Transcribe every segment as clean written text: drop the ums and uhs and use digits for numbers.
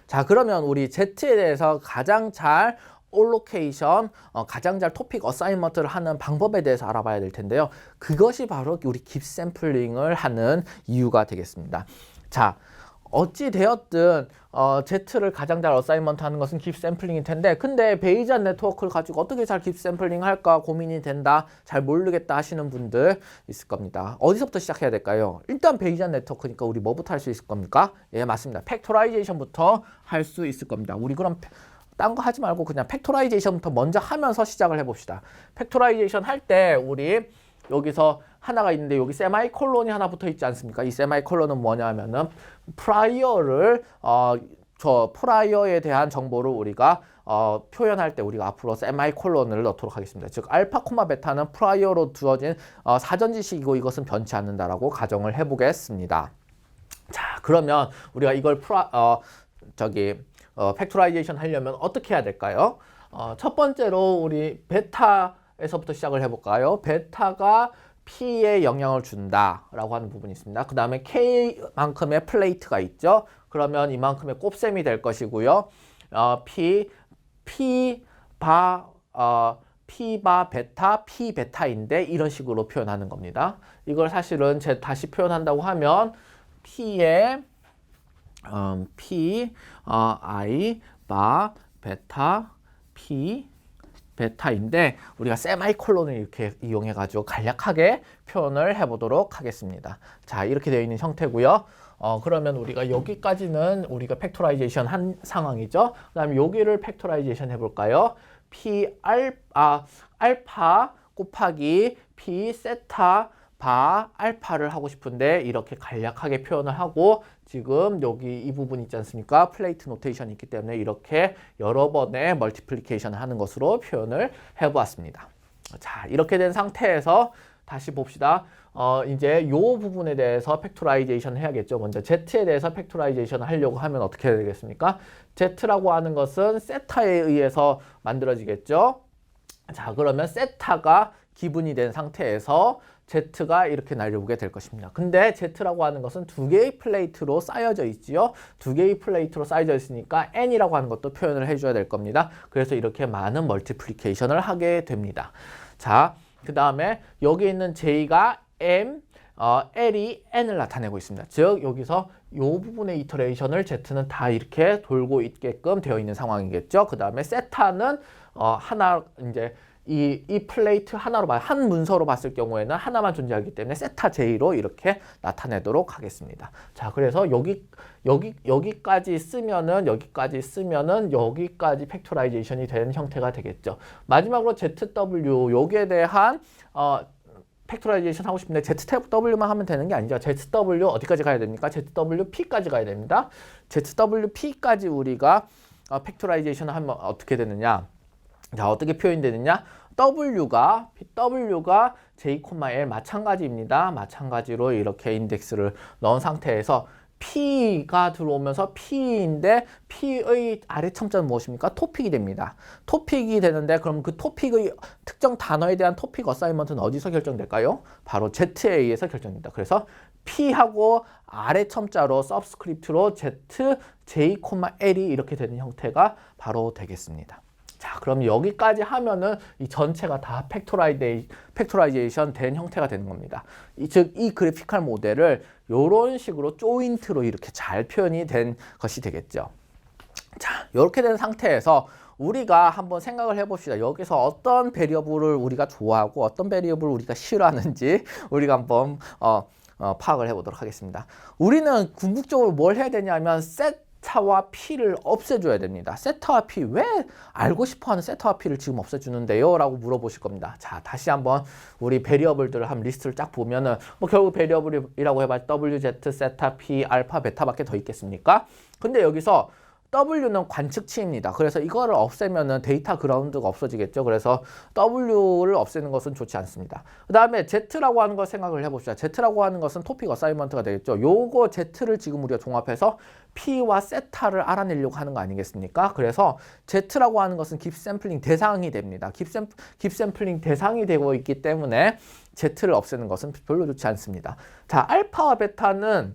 자, 그러면 우리 Z에 대해서 가장 잘 올로케이션, 가장 잘 토픽 어사인먼트를 하는 방법에 대해서 알아봐야 될 텐데요. 그것이 바로 우리 깁 샘플링을 하는 이유가 되겠습니다. 자, 어찌 되었든 Z를 가장 잘 어사인먼트 하는 것은 깁 샘플링일 텐데, 근데 베이지안 네트워크를 가지고 어떻게 잘 깁 샘플링 할까 고민이 된다, 잘 모르겠다 하시는 분들 있을 겁니다. 어디서부터 시작해야 될까요? 일단 베이지안 네트워크니까 우리 뭐부터 할 수 있을 겁니까? 예, 맞습니다. 팩토라이제이션부터 할 수 있을 겁니다. 우리 그럼 딴 거 하지 말고 그냥 팩토라이제이션부터 먼저 하면서 시작을 해봅시다. 팩토라이제이션 할 때 우리 여기서 하나가 있는데 여기 세마이콜론이 하나 붙어 있지 않습니까? 이 세마이콜론은 뭐냐면은 프라이어를 저 프라이어에 대한 정보를 우리가 표현할 때 우리가 앞으로 세마이콜론을 넣도록 하겠습니다. 즉 알파 코마 베타는 프라이어로 두어진 사전 지식이고 이것은 변치 않는다라고 가정을 해보겠습니다. 자, 그러면 우리가 이걸 팩토라이제이션 하려면 어떻게 해야 될까요? 첫 번째로 우리 베타에서부터 시작을 해볼까요? 베타가 P에 영향을 준다라고 하는 부분이 있습니다. 그 다음에 K만큼의 플레이트가 있죠. 그러면 이만큼의 곱셈이 될 것이고요. P바 베타, P 베타인데 이런 식으로 표현하는 겁니다. 이걸 사실은 다시 표현한다고 하면 P의 I 바 베타 P 베타인데 우리가 세마이콜론을 이렇게 이용해 가지고 간략하게 표현을 해보도록 하겠습니다. 자, 이렇게 되어 있는 형태고요. 그러면 우리가 여기까지는 우리가 팩토라이제이션 한 상황이죠. 그 다음에 여기를 팩토라이제이션 해볼까요? 알파 곱하기 P 세타 바 알파를 하고 싶은데 이렇게 간략하게 표현을 하고, 지금 여기 이 부분 있지 않습니까? 플레이트 노테이션이 있기 때문에 이렇게 여러 번의 멀티플리케이션을 하는 것으로 표현을 해보았습니다. 자, 이렇게 된 상태에서 다시 봅시다. 이제 이 부분에 대해서 팩토라이제이션 해야겠죠. 먼저 Z에 대해서 팩토라이제이션을 하려고 하면 어떻게 해야 되겠습니까? Z라고 하는 것은 세타에 의해서 만들어지겠죠. 자, 그러면 세타가 기분이 된 상태에서 Z가 이렇게 날려오게 될 것입니다. 근데 Z라고 하는 것은 두 개의 플레이트로 쌓여져 있지요. 두 개의 플레이트로 쌓여져 있으니까 N이라고 하는 것도 표현을 해줘야 될 겁니다. 그래서 이렇게 많은 멀티플리케이션을 하게 됩니다. 자, 그 다음에 여기 있는 J가 M, L이 N을 나타내고 있습니다. 즉 여기서 이 부분의 이터레이션을 Z는 다 이렇게 돌고 있게끔 되어 있는 상황이겠죠. 그 다음에 세타는 하나 이제 이 플레이트 하나로 한 문서로 봤을 경우에는 하나만 존재하기 때문에 세타 J로 이렇게 나타내도록 하겠습니다. 자, 그래서 여기까지 쓰면은 여기까지 팩토라이제이션이 되는 형태가 되겠죠. 마지막으로 ZW 여기에 대한 팩토라이제이션 하고 싶은데 ZW만 하면 되는 게 아니죠. ZW 어디까지 가야 됩니까? ZWP까지 가야 됩니다. ZWP까지 우리가 팩토라이제이션 하면 어떻게 되느냐? 자, 어떻게 표현되느냐? W가 J, L 마찬가지입니다. 마찬가지로 이렇게 인덱스를 넣은 상태에서 P가 들어오면서 P인데 P의 아래 첨자는 무엇입니까? 토픽이 됩니다. 토픽이 되는데 그럼 그 토픽의 특정 단어에 대한 토픽 어사이먼트는 어디서 결정될까요? 바로 Z에 의해서 결정됩니다. 그래서 P하고 아래 첨자로 서브스크립트로 Z, J, L이 이렇게 되는 형태가 바로 되겠습니다. 자, 그럼 여기까지 하면은 이 전체가 다 팩토라이제이션 된 형태가 되는 겁니다. 즉, 이 그래피컬 모델을 이런 식으로 조인트로 이렇게 잘 표현이 된 것이 되겠죠. 자, 이렇게 된 상태에서 우리가 한번 생각을 해봅시다. 여기서 어떤 베리어블을 우리가 좋아하고 어떤 베리어블을 우리가 싫어하는지 우리가 한번 파악을 해보도록 하겠습니다. 우리는 궁극적으로 뭘 해야 되냐면 세타와 P를 없애줘야 됩니다. 세타와 P, 왜 알고 싶어하는 세타와 P를 지금 없애주는데요? 라고 물어보실 겁니다. 자, 다시 한번 우리 베리어블들을 한 리스트를 쫙 보면은 뭐 결국 베리어블이라고 해봐야 WZ, 세타, P, 알파, 베타밖에 더 있겠습니까? 근데 여기서 W는 관측치입니다. 그래서 이거를 없애면은 데이터 그라운드가 없어지겠죠. 그래서 W를 없애는 것은 좋지 않습니다. 그 다음에 Z라고 하는 걸 생각을 해봅시다. Z라고 하는 것은 토픽 어사이먼트가 되겠죠. 요거 Z를 지금 우리가 종합해서 P와 세타를 알아내려고 하는 거 아니겠습니까? 그래서 Z라고 하는 것은 깁 샘플링 대상이 됩니다. 깁 샘플링 대상이 되고 있기 때문에 Z를 없애는 것은 별로 좋지 않습니다. 자, 알파와 베타는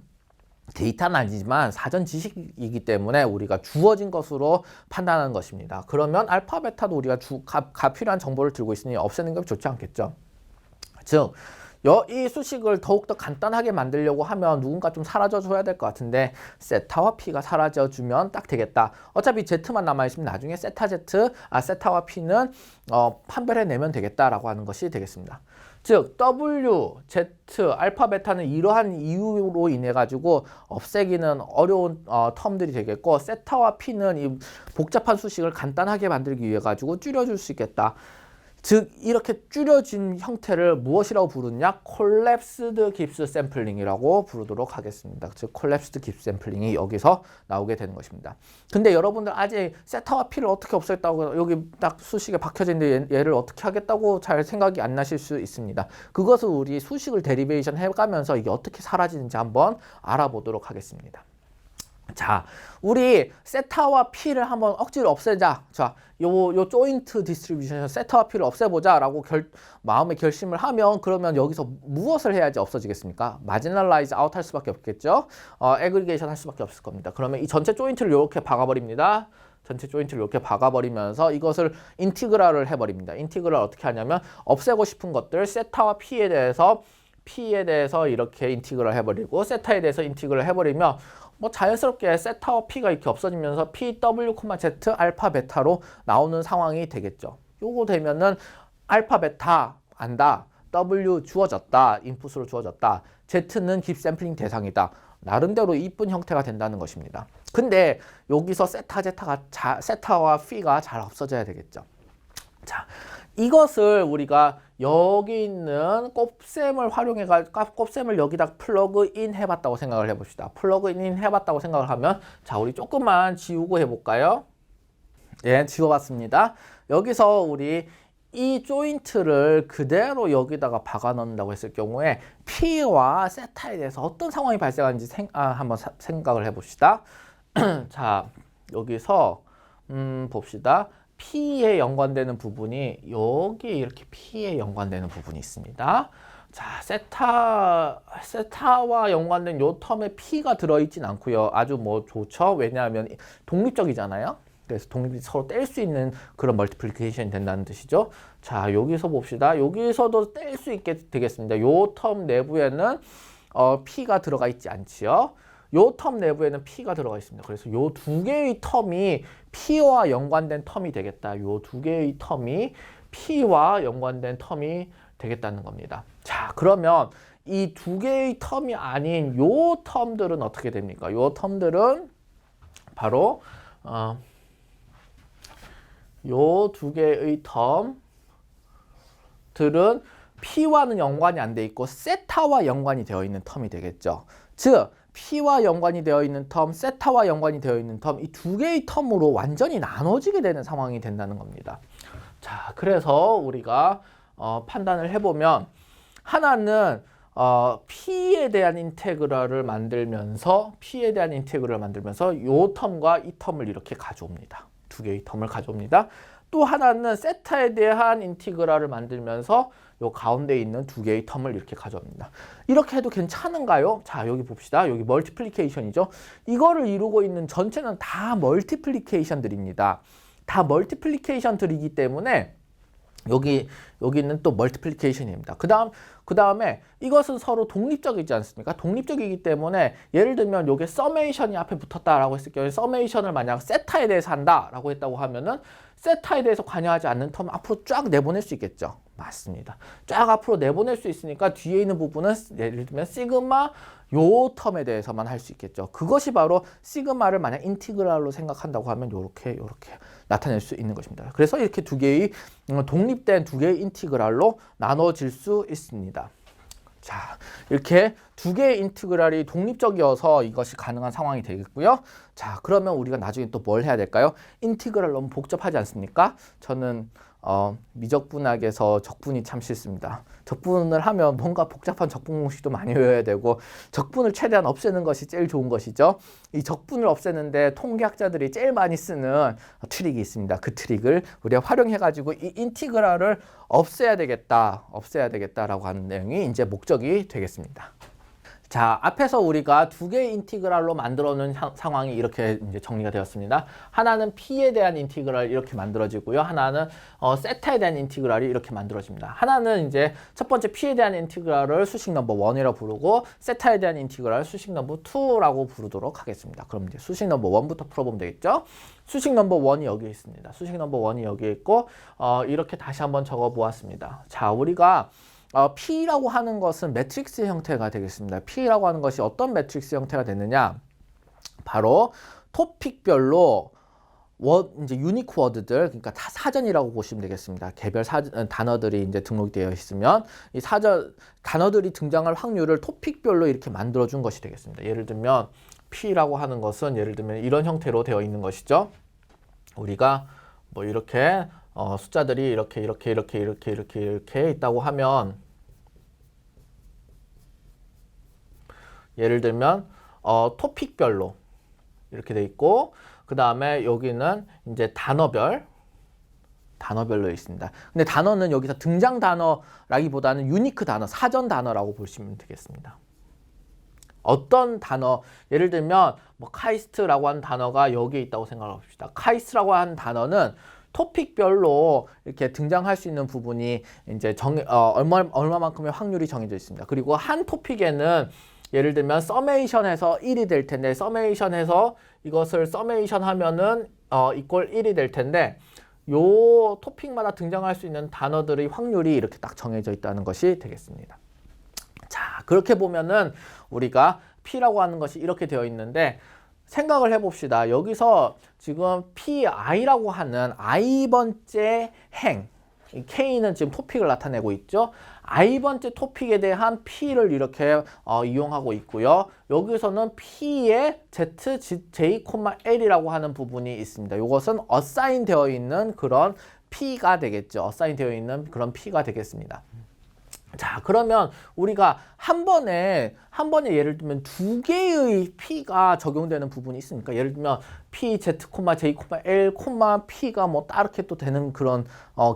데이터는 아니지만 사전 지식이기 때문에 우리가 주어진 것으로 판단하는 것입니다. 그러면 알파, 베타도 우리가 필요한 정보를 들고 있으니 없애는 게 좋지 않겠죠. 즉, 이 수식을 더욱더 간단하게 만들려고 하면 누군가 좀 사라져줘야 될 것 같은데 세타와 p가 사라져주면 딱 되겠다. 어차피 z만 남아있으면 나중에 세타와 p는 판별해내면 되겠다라고 하는 것이 되겠습니다. 즉 W, Z, 알파, 베타는 이러한 이유로 인해 가지고 없애기는 어려운 텀들이 되겠고 세타와 p는 이 복잡한 수식을 간단하게 만들기 위해 가지고 줄여줄 수 있겠다. 즉 이렇게 줄여진 형태를 무엇이라고 부르냐? 콜랩스드 깁스 샘플링이라고 부르도록 하겠습니다. 즉 콜랩스드 깁스 샘플링이 여기서 나오게 되는 것입니다. 근데 여러분들 아직 세타와 p를 어떻게 없앴다고 여기 딱 수식에 박혀져 있는데 얘를 어떻게 하겠다고 잘 생각이 안 나실 수 있습니다. 그것을 우리 수식을 데리베이션 해가면서 이게 어떻게 사라지는지 한번 알아보도록 하겠습니다. 자, 우리 세타와 p를 한번 억지로 없애자. 자, 요 조인트 디스트리뷰션에서 세타와 p를 없애보자라고 마음의 결심을 하면 그러면 여기서 무엇을 해야지 없어지겠습니까? 마지널라이즈 아웃 할 수밖에 없겠죠. 애그리게이션 할 수밖에 없을 겁니다. 그러면 이 전체 조인트를 이렇게 박아버립니다. 전체 조인트를 이렇게 박아버리면서 이것을 인티그랄을 해버립니다. 인티그랄 어떻게 하냐면 없애고 싶은 것들 세타와 p에 대해서 이렇게 인티그랄 해버리고 세타에 대해서 인티그랄 해버리면 뭐 자연스럽게 세타와 p가 이렇게 없어지면서 pw, z, 알파, 베타로 나오는 상황이 되겠죠. 요거 되면은 알파, 베타 안다. w 주어졌다. 인풋으로 주어졌다. z는 깁 샘플링 대상이다. 나름대로 이쁜 형태가 된다는 것입니다. 근데 여기서 세타와 p가 잘 없어져야 되겠죠. 자, 이것을 우리가 여기 있는 곱셈을 곱셈을 여기다 플러그인 해봤다고 생각을 해봅시다. 플러그인 해봤다고 생각을 하면 자, 우리 조금만 지우고 해볼까요? 예, 지워봤습니다. 여기서 우리 이 조인트를 그대로 여기다가 박아 넣는다고 했을 경우에 P와 세타에 대해서 어떤 상황이 발생하는지 한번 생각을 해봅시다. 자, 여기서 봅시다. P에 연관되는 부분이 여기 이렇게 P에 연관되는 부분이 있습니다. 자, 세타와 연관된 요 텀에 P가 들어있진 않고요. 아주 뭐 좋죠. 왜냐하면 독립적이잖아요. 그래서 독립이 서로 뗄 수 있는 그런 멀티플리케이션이 된다는 뜻이죠. 자, 여기서 봅시다. 여기서도 뗄 수 있게 되겠습니다. 요 텀 내부에는 P가 들어가 있지 않지요. 요 텀 내부에는 P가 들어가 있습니다. 그래서 요 두 개의 텀이 P와 연관된 텀이 되겠다. 요 두 개의 텀이 P와 연관된 텀이 되겠다는 겁니다. 자, 그러면 이 두 개의 텀이 아닌 요 텀들은 어떻게 됩니까? 요 텀들은 바로 요 두 개의 텀들은 P와는 연관이 안 돼 있고 세타와 연관이 되어 있는 텀이 되겠죠. 즉 P와 연관이 되어 있는 텀, 세타와 연관이 되어 있는 텀, 이 두 개의 텀으로 완전히 나눠지게 되는 상황이 된다는 겁니다. 자, 그래서 우리가 판단을 해보면 하나는 P에 대한 인테그랄을 만들면서 요 텀과 이 텀을 이렇게 가져옵니다. 두 개의 텀을 가져옵니다. 또 하나는 세타에 대한 인티그랄을 만들면서 요 가운데 있는 두 개의 텀을 이렇게 가져옵니다. 이렇게 해도 괜찮은가요? 자, 여기 봅시다. 여기 멀티플리케이션이죠. 이거를 이루고 있는 전체는 다 멀티플리케이션들입니다. 다 멀티플리케이션들이기 때문에 여기는 또 멀티플리케이션입니다. 그 다음에 이것은 서로 독립적이지 않습니까? 독립적이기 때문에 예를 들면 요게 서메이션이 앞에 붙었다라고 했을 경우에 서메이션을 만약 세타에 대해서 한다라고 했다고 하면은 세타에 대해서 관여하지 않는 텀 앞으로 쫙 내보낼 수 있겠죠. 맞습니다. 쫙 앞으로 내보낼 수 있으니까 뒤에 있는 부분은 예를 들면 시그마 요 텀에 대해서만 할 수 있겠죠. 그것이 바로 시그마를 만약 인티그랄로 생각한다고 하면 요렇게 나타낼 수 있는 것입니다. 그래서 이렇게 두 개의 독립된 두 개의 인티그랄로 나눠질 수 있습니다. 자, 이렇게 두 개의 인티그랄이 독립적이어서 이것이 가능한 상황이 되겠고요. 자, 그러면 우리가 나중에 또 뭘 해야 될까요? 인티그랄 너무 복잡하지 않습니까? 저는 미적분학에서 적분이 참 싫습니다. 적분을 하면 뭔가 복잡한 적분 공식도 많이 외워야 되고 적분을 최대한 없애는 것이 제일 좋은 것이죠. 이 적분을 없애는데 통계학자들이 제일 많이 쓰는 트릭이 있습니다. 그 트릭을 우리가 활용해가지고 이 인티그랄을 없애야 되겠다라고 하는 내용이 이제 목적이 되겠습니다. 자, 앞에서 우리가 두 개의 인티그랄로 만들어 놓은 상황이 이렇게 이제 정리가 되었습니다. 하나는 p에 대한 인티그랄 이렇게 만들어지고요. 하나는 세타에 대한 인티그랄이 이렇게 만들어집니다. 하나는 이제 첫 번째 p에 대한 인티그랄을 수식 넘버 1이라고 부르고 세타에 대한 인티그랄을 수식 넘버 2라고 부르도록 하겠습니다. 그럼 이제 수식 넘버 1부터 풀어보면 되겠죠? 수식 넘버 1이 여기 있습니다. 수식 넘버 1이 여기 있고 이렇게 다시 한번 적어 보았습니다. 자, 우리가 P라고 하는 것은 매트릭스 형태가 되겠습니다. P라고 하는 것이 어떤 매트릭스 형태가 되느냐? 바로 토픽별로 이제 유니크 워드들, 그러니까 다 사전이라고 보시면 되겠습니다. 개별 단어들이 이제 등록되어 있으면 이 단어들이 등장할 확률을 토픽별로 이렇게 만들어 준 것이 되겠습니다. 예를 들면 P라고 하는 것은 예를 들면 이런 형태로 되어 있는 것이죠. 우리가 뭐 이렇게 숫자들이 이렇게 있다고 하면 예를 들면 토픽별로 이렇게 돼 있고 그 다음에 여기는 이제 단어별로 있습니다. 근데 단어는 여기서 등장 단어라기보다는 유니크 단어, 사전 단어라고 보시면 되겠습니다. 어떤 단어, 예를 들면 뭐 카이스트라고 하는 단어가 여기에 있다고 생각해 봅시다. 카이스트라고 하는 단어는 토픽별로 이렇게 등장할 수 있는 부분이 이제 얼마만큼의 확률이 정해져 있습니다. 그리고 한 토픽에는 예를 들면 서메이션해서 1이 될 텐데 서메이션해서 이것을 서메이션 하면은 이꼴 1이 될 텐데 요 토픽마다 등장할 수 있는 단어들의 확률이 이렇게 딱 정해져 있다는 것이 되겠습니다. 자, 그렇게 보면은 우리가 P라고 하는 것이 이렇게 되어 있는데 생각을 해봅시다. 여기서 지금 PI라고 하는 I번째 행, K는 지금 토픽을 나타내고 있죠. I번째 토픽에 대한 P를 이렇게 이용하고 있고요. 여기서는 P의 Z, J, L이라고 하는 부분이 있습니다. 이것은 어사인 되어 있는 그런 P가 되겠죠. 어사인 되어 있는 그런 P가 되겠습니다. 자, 그러면 우리가 한 번에 예를 들면 두 개의 P가 적용되는 부분이 있습니까? 예를 들면 P, Z, J, L, P가 뭐 따르게 또 되는 그런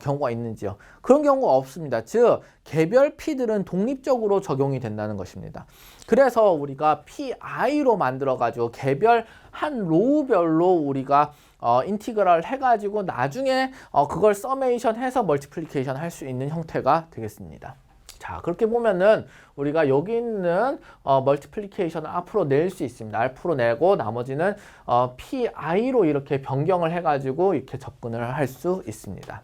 경우가 있는지요? 그런 경우가 없습니다. 즉, 개별 P들은 독립적으로 적용이 된다는 것입니다. 그래서 우리가 PI로 만들어가지고 개별 한 로우별로 우리가 인티그랄 해가지고 나중에 그걸 서메이션 해서 멀티플리케이션 할 수 있는 형태가 되겠습니다. 자, 그렇게 보면은 우리가 여기 있는 멀티플리케이션을 앞으로 낼 수 있습니다. 앞으로 내고 나머지는 PI로 이렇게 변경을 해가지고 이렇게 접근을 할 수 있습니다.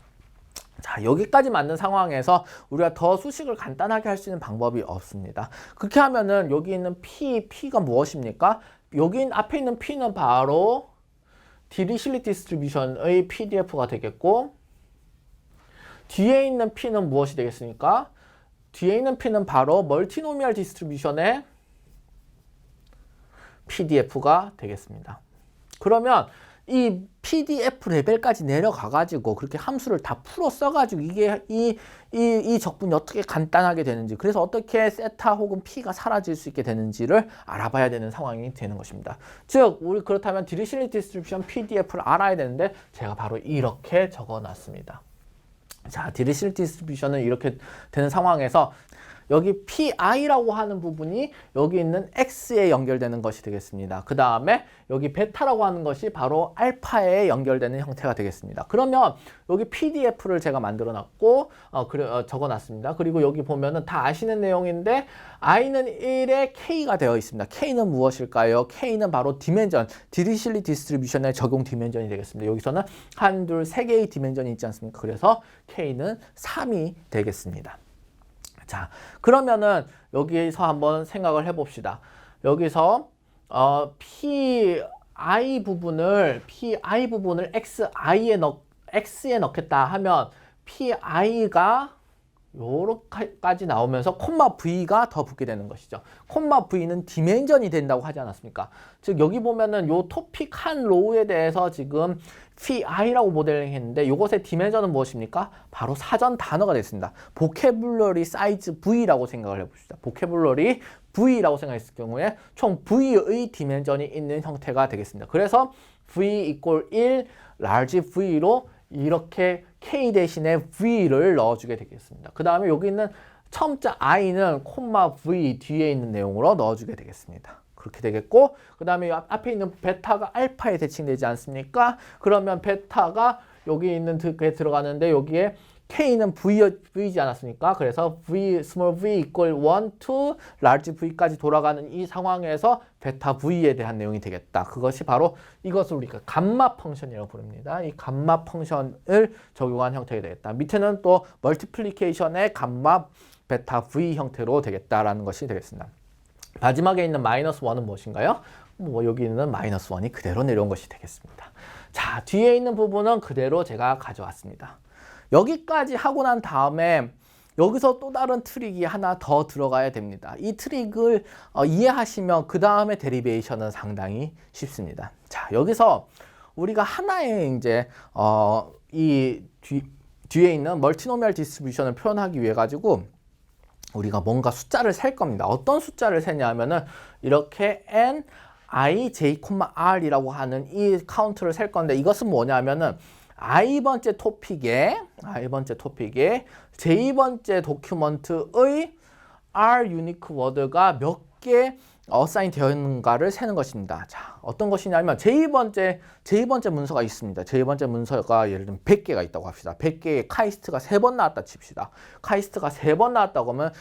자, 여기까지 맞는 상황에서 우리가 더 수식을 간단하게 할 수 있는 방법이 없습니다. 그렇게 하면은 여기 있는 P가 무엇입니까? 여기 앞에 있는 P는 바로 디리실리 디스트리뷰션의 PDF가 되겠고 뒤에 있는 P는 무엇이 되겠습니까? 뒤에 있는 P는 바로 멀티노미얼 디스트리뷰션의 PDF가 되겠습니다. 그러면 이 PDF 레벨까지 내려가가지고 그렇게 함수를 다 풀어 써가지고 이게 이 적분이 어떻게 간단하게 되는지, 그래서 어떻게 세타 혹은 P가 사라질 수 있게 되는지를 알아봐야 되는 상황이 되는 것입니다. 즉, 우리 그렇다면 디리실리 디스트리뷰션 PDF를 알아야 되는데 제가 바로 이렇게 적어놨습니다. 자, 디리실리 디스트리뷰션은 이렇게 되는 상황에서 여기 PI라고 하는 부분이 여기 있는 X에 연결되는 것이 되겠습니다. 그 다음에 여기 베타라고 하는 것이 바로 알파에 연결되는 형태가 되겠습니다. 그러면 여기 PDF를 제가 만들어 놨고 적어 놨습니다. 그리고 여기 보면은 다 아시는 내용인데 I는 1에 K가 되어 있습니다. K는 무엇일까요? K는 바로 디멘전, 디리실리 디스트리뷰션의 적용 디멘전이 되겠습니다. 여기서는 한, 둘, 세 개의 디멘전이 있지 않습니까? 그래서 K는 3이 되겠습니다. 자, 그러면은 여기서 한번 생각을 해봅시다. 여기서 PI 부분을 X에 넣겠다 하면 PI가 요렇게까지 나오면서 콤마 V가 더 붙게 되는 것이죠. 콤마 V는 디멘전이 된다고 하지 않았습니까? 즉 여기 보면은 요 토픽 한 로우에 대해서 지금 PI라고 모델링 했는데 요것의 디멘전은 무엇입니까? 바로 사전 단어가 됐습니다. 보캐블러리 사이즈 V라고 생각을 해봅시다. 보캐블러리 V라고 생각했을 경우에 총 V의 디멘전이 있는 형태가 되겠습니다. 그래서 V 이꼴 1 large V로 이렇게 K 대신에 V를 넣어주게 되겠습니다. 그 다음에 여기 있는 처음자 i는 콤마 v 뒤에 있는 내용으로 넣어주게 되겠습니다. 그렇게 되겠고, 그 다음에 앞에 있는 베타가 알파에 대칭되지 않습니까? 그러면 베타가 여기 있는 게 들어가는데 여기에 K는 V이지 않았습니까? 그래서 small v equal 1 to large V까지 돌아가는 이 상황에서 베타 V에 대한 내용이 되겠다. 그것이 바로 이것을 우리가 감마 펑션이라고 부릅니다. 이 감마 펑션을 적용한 형태가 되겠다. 밑에는 또 멀티플리케이션의 감마 베타 V 형태로 되겠다라는 것이 되겠습니다. 마지막에 있는 마이너스 1은 무엇인가요? 뭐 여기 있는 마이너스 1이 그대로 내려온 것이 되겠습니다. 자, 뒤에 있는 부분은 그대로 제가 가져왔습니다. 여기까지 하고 난 다음에 여기서 또 다른 트릭이 하나 더 들어가야 됩니다. 이 트릭을 이해하시면 그 다음에 데리베이션은 상당히 쉽습니다. 자, 여기서 우리가 하나의 이제 이 뒤에 있는 멀티노미얼 디스트리뷰션을 표현하기 위해 가지고 우리가 뭔가 숫자를 셀 겁니다. 어떤 숫자를 세냐 하면은 이렇게 n, i, j, r이라고 하는 이 카운트를 셀 건데 이것은 뭐냐면은 i번째 토픽에 j번째 도큐먼트의 r 유니크 워드가 몇 개 어사인 되어 있는가를 세는 것입니다. 자, 어떤 것이냐면 j 번째 문서가 있습니다. j 번째 문서가 예를 들면 100개가 있다고 합시다. 100개의 카이스트가 3번 나왔다 칩시다. 카이스트가 3번 나왔다고 하면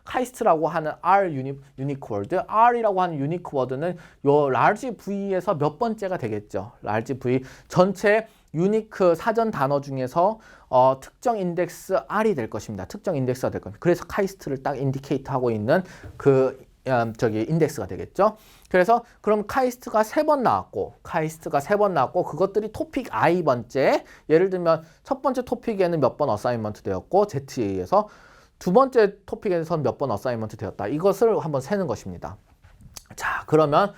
카이스트라고 하는 r 유니크 워드, r이라고 하는 유니크 워드는 요 large v에서 몇 번째가 되겠죠. large v 전체 유니크 사전 단어 중에서 특정 인덱스 R이 될 것입니다. 특정 인덱스가 될 겁니다. 그래서 카이스트를 딱 인디케이트 하고 있는 그 인덱스가 되겠죠. 그래서 그럼 카이스트가 3번 나왔고 그것들이 토픽 i번째, 예를 들면 첫 번째 토픽에는 몇 번 어사이먼트 되었고 ZA에서 두 번째 토픽에서는 몇 번 어사이먼트 되었다. 이것을 한번 세는 것입니다. 자, 그러면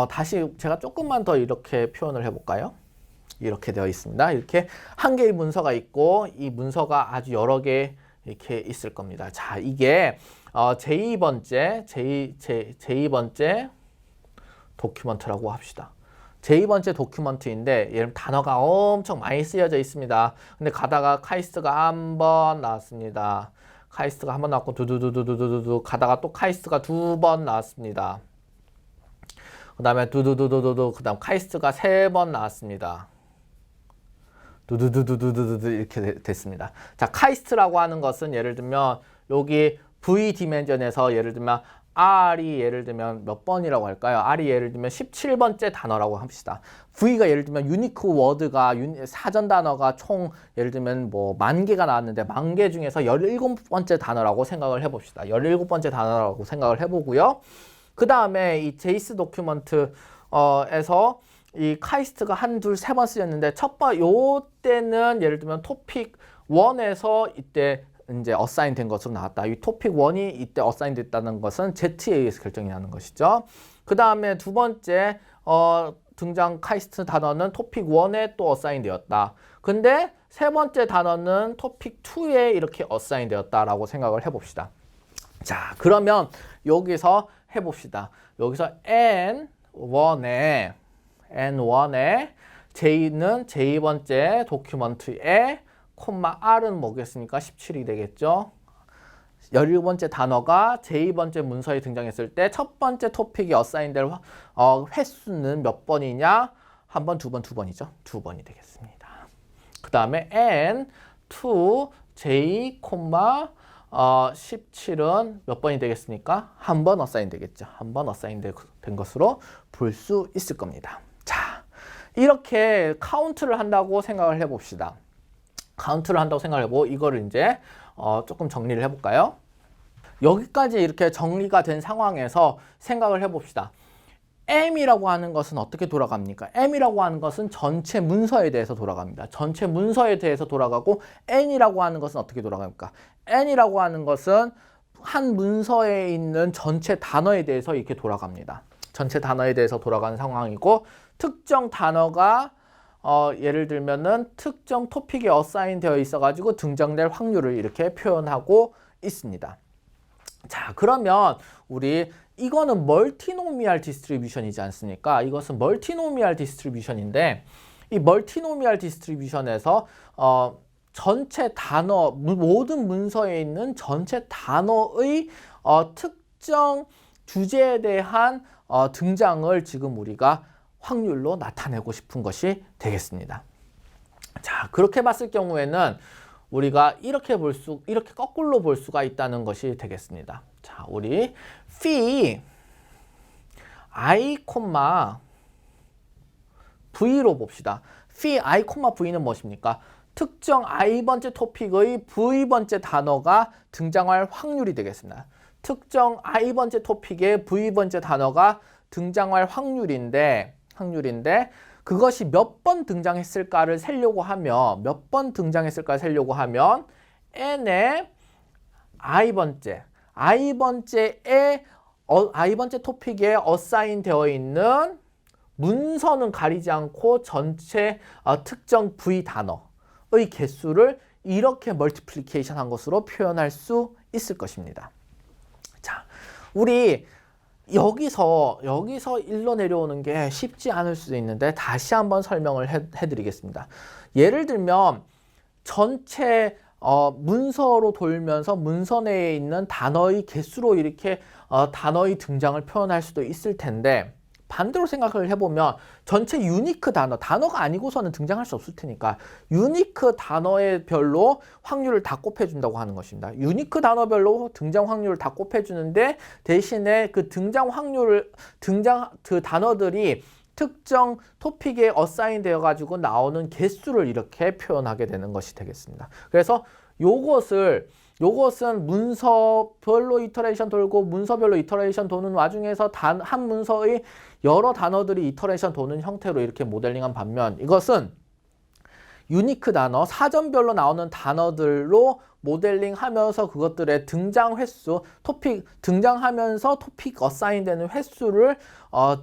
다시 제가 조금만 더 이렇게 표현을 해볼까요? 이렇게 되어 있습니다. 이렇게 한 개의 문서가 있고 이 문서가 아주 여러 개 이렇게 있을 겁니다. 자, 이게 j2번째 도큐먼트라고 합시다. j2번째 도큐먼트인데 예를 단어가 엄청 많이 쓰여져 있습니다. 근데 가다가 카이스트가 한 번 나왔습니다. 카이스트가 한 번 나왔고 두두두두두두두 가다가 또 카이스트가 2번 나왔습니다. 그 다음에 두두두두두두 그 다음 카이스트가 3번 나왔습니다. 두두두두두두두 이렇게 됐습니다. 자, 카이스트라고 하는 것은 예를 들면 여기 V 디멘전에서 예를 들면 R이 예를 들면 몇 번이라고 할까요? R이 예를 들면 17번째 단어라고 합시다. V가 예를 들면 유니크 워드가 사전 단어가 총 예를 들면 뭐 10,000개가 나왔는데 10,000개 중에서 17번째 단어라고 생각을 해봅시다. 17번째 단어라고 생각을 해보고요. 그 다음에 이 제이스 도큐먼트에서 이 카이스트가 한, 둘, 세 번 쓰였는데 요때는 예를 들면 토픽 1에서 이때 이제 어사인 된 것으로 나왔다. 이 토픽 1이 이때 어사인 됐다는 것은 ZA에서 결정이 나는 것이죠. 그 다음에 두 번째 등장 카이스트 단어는 토픽 1에 또 어사인 되었다. 근데 세 번째 단어는 토픽 2에 이렇게 어사인 되었다라고 생각을 해봅시다. 자, 그러면 여기서 해봅시다. 여기서 N1에 J는 J번째 도큐먼트에 콤마 R은 뭐겠습니까? 17이 되겠죠. 17번째 단어가 J번째 문서에 등장했을 때 첫 번째 토픽이 어사인될 횟수는 몇 번이냐? 한 번, 두 번, 두 번이죠. 2번이 되겠습니다. 그 다음에 N2 J, 17은 몇 번이 되겠습니까? 한 번 어사인 되겠죠. 한 번 어사인 된 것으로 볼 수 있을 겁니다. 자, 이렇게 카운트를 한다고 생각을 해봅시다. 카운트를 한다고 생각을 해보고 이거를 이제 조금 정리를 해볼까요? 여기까지 이렇게 정리가 된 상황에서 생각을 해봅시다. M이라고 하는 것은 어떻게 돌아갑니까? M이라고 하는 것은 전체 문서에 대해서 돌아갑니다. 전체 문서에 대해서 돌아가고 N이라고 하는 것은 어떻게 돌아갑니까? N이라고 하는 것은 한 문서에 있는 전체 단어에 대해서 이렇게 돌아갑니다. 전체 단어에 대해서 돌아가는 상황이고 특정 단어가 예를 들면은 특정 토픽에 어사인 되어 있어가지고 등장될 확률을 이렇게 표현하고 있습니다. 자, 그러면 우리 이거는 멀티노미얼 디스트리뷰션이지 않습니까? 이것은 멀티노미얼 디스트리뷰션인데 이 멀티노미얼 디스트리뷰션에서 전체 단어, 모든 문서에 있는 전체 단어의 특정 주제에 대한 등장을 지금 우리가 확률로 나타내고 싶은 것이 되겠습니다. 자, 그렇게 봤을 경우에는 우리가 이렇게 거꾸로 볼 수가 있다는 것이 되겠습니다. 자, 우리 phi i, v로 봅시다. phi i, v는 무엇입니까? 특정 i번째 토픽의 v번째 단어가 등장할 확률이 되겠습니다. 특정 i번째 토픽의 v번째 단어가 등장할 확률인데 그것이 몇 번 등장했을까를 세려고 하면 n의 i번째 토픽에 어사인 되어 있는 문서는 가리지 않고 전체 특정 v 단어의 개수를 이렇게 멀티플리케이션 한 것으로 표현할 수 있을 것입니다. 자, 우리 여기서 일로 내려오는 게 쉽지 않을 수도 있는데 다시 한번 설명을 해드리겠습니다. 예를 들면 전체 문서로 돌면서 문서 내에 있는 단어의 개수로 이렇게 단어의 등장을 표현할 수도 있을 텐데 반대로 생각을 해보면 전체 유니크 단어가 아니고서는 등장할 수 없을 테니까 유니크 단어의 별로 확률을 다 곱해준다고 하는 것입니다. 유니크 단어별로 등장 확률을 다 곱해주는데 대신에 그 그 단어들이 특정 토픽에 어사인 되어 가지고 나오는 개수를 이렇게 표현하게 되는 것이 되겠습니다. 그래서 요것은 문서별로 이터레이션 돌고 문서별로 이터레이션 도는 와중에서 한 문서의 여러 단어들이 이터레이션 도는 형태로 이렇게 모델링한 반면 이것은 유니크 단어, 사전별로 나오는 단어들로 모델링하면서 그것들의 등장 횟수, 등장하면서 토픽 어사인되는 횟수를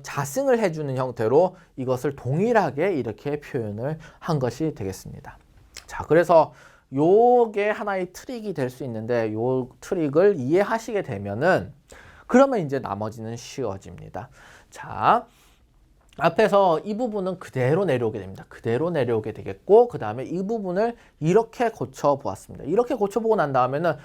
자승을 해주는 형태로 이것을 동일하게 이렇게 표현을 한 것이 되겠습니다. 자, 그래서 요게 하나의 트릭이 될 수 있는데 요 트릭을 이해하시게 되면은 그러면 이제 나머지는 쉬워집니다. 자, 앞에서 이 부분은 그대로 내려오게 됩니다. 그대로 내려오게 되겠고 그 다음에 이 부분을 이렇게 고쳐보았습니다. 이렇게 고쳐보고 난 다음에는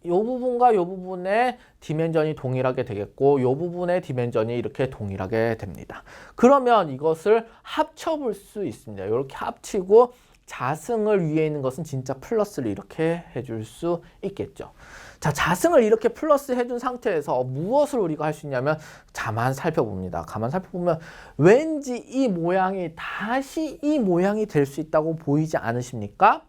요 부분과 요 부분의 디멘전이 동일하게 되겠고 요 부분의 디멘전이 이렇게 동일하게 됩니다. 그러면 이것을 합쳐볼 수 있습니다. 이렇게 합치고 자승을 위에 있는 것은 진짜 플러스를 이렇게 해줄 수 있겠죠. 자, 자승을 이렇게 플러스 해준 상태에서 무엇을 우리가 할 수 있냐면 가만 살펴봅니다. 가만 살펴보면 왠지 이 모양이 다시 이 모양이 될 수 있다고 보이지 않으십니까?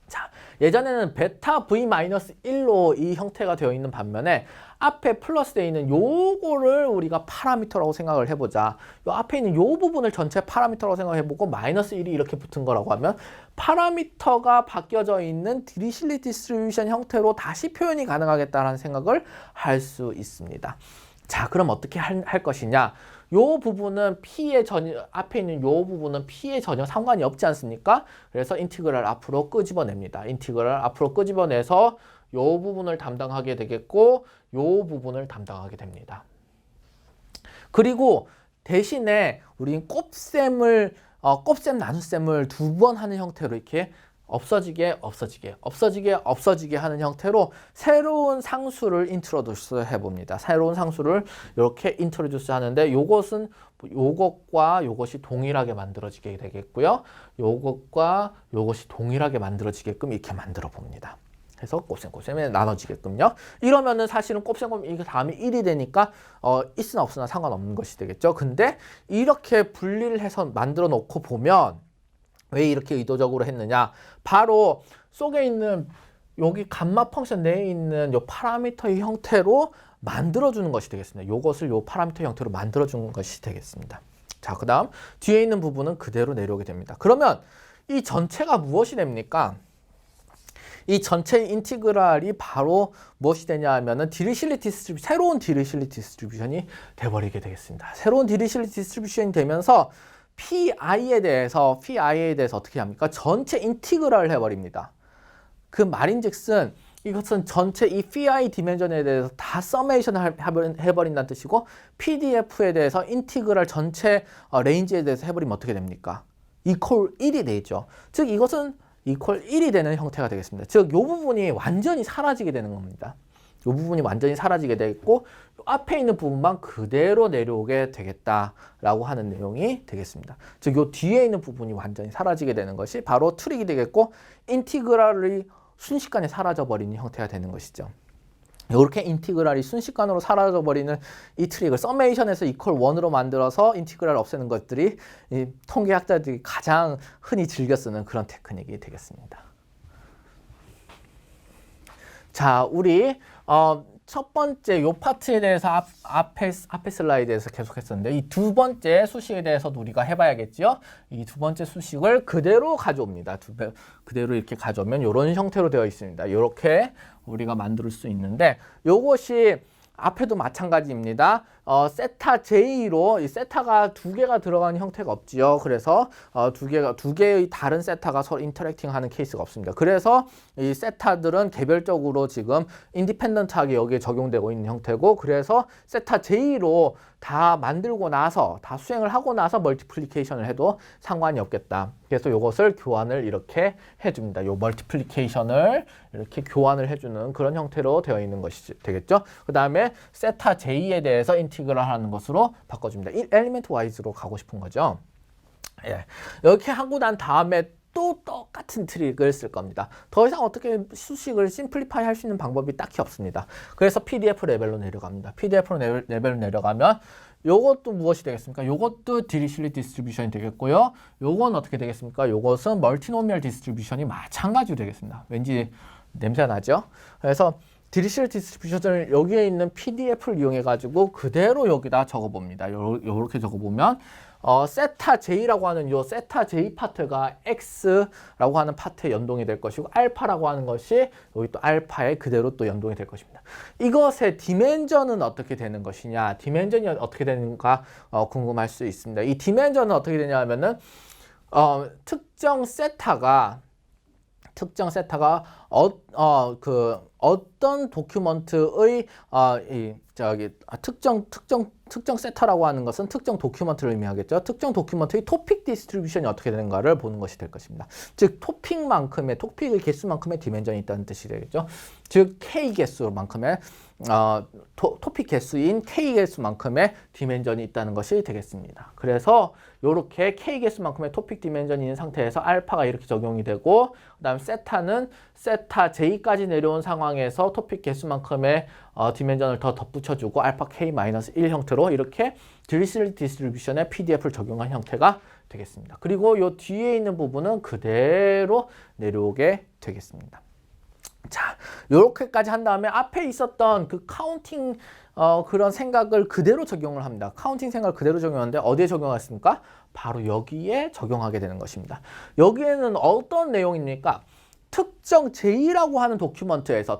자, 예전에는 베타 v-1로 이 형태가 되어 있는 반면에 앞에 플러스 되어 있는 요거를 우리가 파라미터라고 생각을 해보자. 요 앞에 있는 요 부분을 전체 파라미터라고 생각해보고 마이너스 1이 이렇게 붙은 거라고 하면 파라미터가 바뀌어져 있는 디리실리 디스트리뷰션 형태로 다시 표현이 가능하겠다라는 생각을 할 수 있습니다. 자, 그럼 어떻게 할 것이냐? 요 부분은 앞에 있는 요 부분은 P에 전혀 상관이 없지 않습니까? 그래서 인티그랄 앞으로 끄집어냅니다. 인티그랄 앞으로 끄집어내서 요 부분을 담당하게 되겠고 요 부분을 담당하게 됩니다. 그리고 대신에 우리는 곱셈 나눗셈을 두 번 하는 형태로 이렇게 없어지게 하는 형태로 새로운 상수를 인트로듀스 해봅니다. 새로운 상수를 이렇게 인트로듀스 하는데 요것과 요것이 동일하게 만들어지게 되겠고요. 요것과 요것이 동일하게 만들어지게끔 이렇게 만들어 봅니다. 해서 곱셈에 나눠지게끔요. 이러면은 사실은 곱셈 이게 다음에 1이 되니까 있으나 없으나 상관없는 것이 되겠죠. 근데 이렇게 분리를 해서 만들어 놓고 보면 왜 이렇게 의도적으로 했느냐? 바로 속에 있는 여기 감마 펑션 내에 있는 요 파라미터의 형태로 만들어주는 것이 되겠습니다. 요것을 요 파라미터 형태로 만들어주는 것이 되겠습니다. 자, 그 다음 뒤에 있는 부분은 그대로 내려오게 됩니다. 그러면 이 전체가 무엇이 됩니까? 이 전체 인티그랄이 바로 무엇이 되냐 하면은 새로운 디리실리 디스트리뷰션이 돼버리게 되겠습니다. 새로운 디리실리 디스트리뷰션이 되면서 PI에 대해서 어떻게 합니까? 전체 인티그랄을 해버립니다. 그 말인즉슨 이것은 전체 이 phi 디멘전에 대해서 다 서메이션을 해버린다는 뜻이고 PDF에 대해서 인티그랄 전체 레인지에 대해서 해버리면 어떻게 됩니까? 이퀄 1이 되죠. 즉 이것은 equal 1이 되는 형태가 되겠습니다. 즉, 이 부분이 완전히 사라지게 되는 겁니다. 이 부분이 완전히 사라지게 되겠고 앞에 있는 부분만 그대로 내려오게 되겠다라고 하는 내용이 되겠습니다. 즉, 이 뒤에 있는 부분이 완전히 사라지게 되는 것이 바로 트릭이 되겠고 인티그랄이 순식간에 사라져버리는 형태가 되는 것이죠. 이렇게 인티그랄이 순식간으로 사라져버리는 이 트릭을 서메이션에서 이퀄 1으로 만들어서 인티그랄을 없애는 것들이 이 통계학자들이 가장 흔히 즐겨 쓰는 그런 테크닉이 되겠습니다. 자, 우리 첫 번째 요 파트에 대해서 앞에 슬라이드에서 계속 했었는데 이 두 번째 수식에 대해서도 우리가 해봐야겠죠. 이 두 번째 수식을 그대로 가져옵니다. 그대로 이렇게 가져오면 이런 형태로 되어 있습니다. 이렇게 우리가 만들 수 있는데 요것이 앞에도 마찬가지입니다. 세타 J로 이 세타가 두 개가 들어가는 형태가 없지요. 그래서 두 개의 다른 세타가 서로 인터랙팅하는 케이스가 없습니다. 그래서 이 세타들은 개별적으로 지금 인디펜던트하게 여기에 적용되고 있는 형태고, 그래서 세타 J로 다 만들고 나서 다 수행을 하고 나서 멀티플리케이션을 해도 상관이 없겠다. 그래서 이것을 교환을 이렇게 해줍니다. 요 멀티플리케이션을 이렇게 교환을 해주는 그런 형태로 되어 있는 것이 되겠죠. 그 다음에 세타 J에 대해서 인티그랄 하는 것으로 바꿔줍니다. 엘리멘트 와이즈로 가고 싶은 거죠. 예. 이렇게 하고 난 다음에 또 똑같은 트릭을 쓸 겁니다. 더 이상 어떻게 수식을 심플리파이 할 수 있는 방법이 딱히 없습니다. 그래서 PDF 레벨로 내려갑니다. PDF 레벨로 내려가면 요것도 무엇이 되겠습니까? 요것도 디리실리 디스트리뷰션이 되겠고요. 요건 어떻게 되겠습니까? 요것은 멀티노미얼 디스트리뷰션이 마찬가지로 되겠습니다. 왠지 냄새가 나죠? 그래서 디리실리 디스트리뷰션을 여기에 있는 PDF를 이용해 가지고 그대로 여기다 적어봅니다. 요렇게 적어보면 세타 J라고 하는 요 세타 J 파트가 X라고 하는 파트에 연동이 될 것이고 알파라고 하는 것이 여기 또 알파에 그대로 또 연동이 될 것입니다. 이것의 디멘전은 어떻게 되는 것이냐, 디멘전이 어떻게 되는가 궁금할 수 있습니다. 이 디멘전은 어떻게 되냐 하면은 특정 세타가 어떤 도큐먼트의 특정 세타라고 하는 것은 특정 도큐먼트를 의미하겠죠. 특정 도큐먼트의 토픽 디스트리뷰션이 어떻게 되는가를 보는 것이 될 것입니다. 즉 토픽의 개수만큼의 디멘전이 있다는 뜻이 되겠죠. 즉 K 개수만큼의 토픽 개수인 K 개수만큼의 디멘전이 있다는 것이 되겠습니다. 그래서 이렇게 K 개수만큼의 토픽 디멘전이 있는 상태에서 알파가 이렇게 적용이 되고, 그 다음 세타는 세타 J까지 내려온 상황에서 토픽 개수만큼의 디멘전을 더 덧붙여주고 알파 K-1 형태로 이렇게 디리실리 디스트리뷰션에 PDF를 적용한 형태가 되겠습니다. 그리고 이 뒤에 있는 부분은 그대로 내려오게 되겠습니다. 자, 요렇게까지 한 다음에 앞에 있었던 그 카운팅 그런 생각을 그대로 적용을 합니다. 카운팅 생각을 그대로 적용하는데 어디에 적용했습니까? 바로 여기에 적용하게 되는 것입니다. 여기에는 어떤 내용입니까? 특정 J라고 하는 도큐먼트에서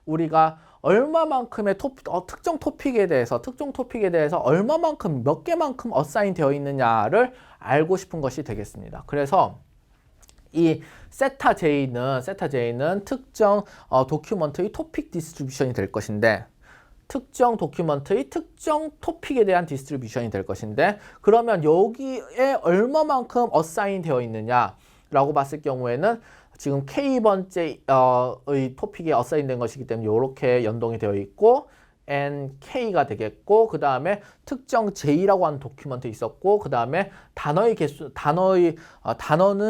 우리가 얼마만큼의 특정 토픽에 대해서 얼마만큼 몇 개만큼 어사인 되어 있느냐를 알고 싶은 것이 되겠습니다. 그래서 이 세타 J는 특정 도큐먼트의 토픽 디스트리뷰션이 될 것인데, 특정 도큐먼트의 특정 토픽에 대한 디스트리뷰션이 될 것인데, 그러면 여기에 얼마만큼 어사인 되어 있느냐라고 봤을 경우에는 지금 K번째의 토픽에 어사인 된 것이기 때문에 이렇게 연동이 되어 있고 NK가 되겠고, 그 다음에 특정 J라고 하는 도큐먼트 있었고, 그 다음에 단어는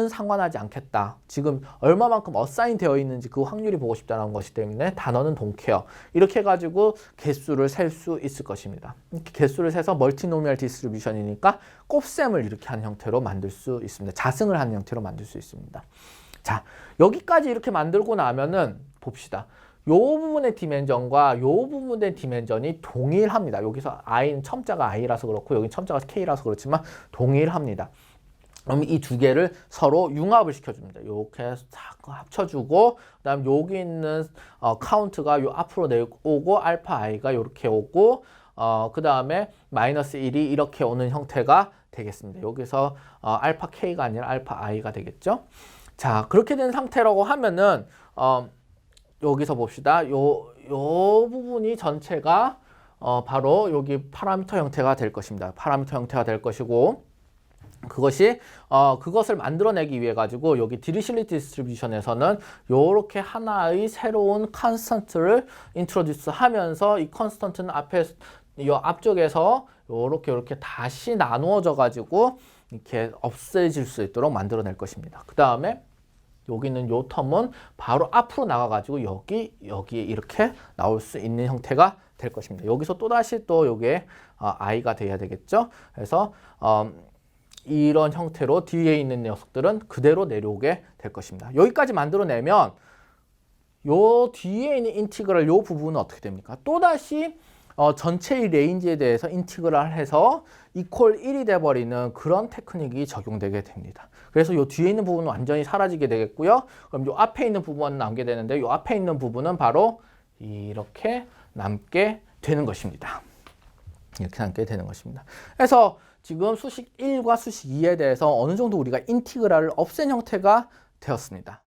상관하지 않겠다. 지금 얼마만큼 어사인 되어 있는지 그 확률이 보고 싶다는 것이기 때문에 단어는 don't care. 이렇게 해가지고 개수를 셀 수 있을 것입니다. 이렇게 개수를 세서 멀티노미얼 디스트리뷰션이니까 곱셈을 이렇게 하는 형태로 만들 수 있습니다. 자승을 하는 형태로 만들 수 있습니다. 자, 여기까지 이렇게 만들고 나면은 봅시다. 요 부분의 디멘전과 요 부분의 디멘전이 동일합니다. 여기서 i는 첨자가 i라서 그렇고 여기 첨자가 k라서 그렇지만 동일합니다. 그럼 이 두 개를 서로 융합을 시켜줍니다. 이렇게 싹 합쳐주고, 그다음 여기 있는 카운트가 요 앞으로 내오고 알파 i가 이렇게 오고, 그 다음에 마이너스 1이 이렇게 오는 형태가 되겠습니다. 여기서 알파 k가 아니라 알파 i가 되겠죠. 자, 그렇게 된 상태라고 하면은 여기서 봅시다. 요 부분이 전체가 바로 여기 파라미터 형태가 될 것입니다. 파라미터 형태가 될 것이고, 그것을 만들어내기 위해 가지고 여기 디리실리 디스트리뷰션에서는 요렇게 하나의 새로운 컨스턴트를 인트로듀스 하면서 이 컨스턴트는 앞쪽에서 요렇게 다시 나누어져 가지고 이렇게 없애질 수 있도록 만들어낼 것입니다. 그 다음에 여기 있는 요 텀은 바로 앞으로 나가가지고 여기에 이렇게 나올 수 있는 형태가 될 것입니다. 여기서 또다시 또 요게 i가 돼야 되겠죠. 그래서 이런 형태로 뒤에 있는 녀석들은 그대로 내려오게 될 것입니다. 여기까지 만들어내면 요 뒤에 있는 인티그랄 요 부분은 어떻게 됩니까? 또다시 전체의 레인지에 대해서 인티그랄 해서 이퀄 1이 돼버리는 그런 테크닉이 적용되게 됩니다. 그래서 요 뒤에 있는 부분은 완전히 사라지게 되겠고요. 그럼 요 앞에 있는 부분은 남게 되는데 요 앞에 있는 부분은 바로 이렇게 남게 되는 것입니다. 이렇게 남게 되는 것입니다. 그래서 지금 수식 1과 수식 2에 대해서 어느 정도 우리가 인티그랄을 없앤 형태가 되었습니다.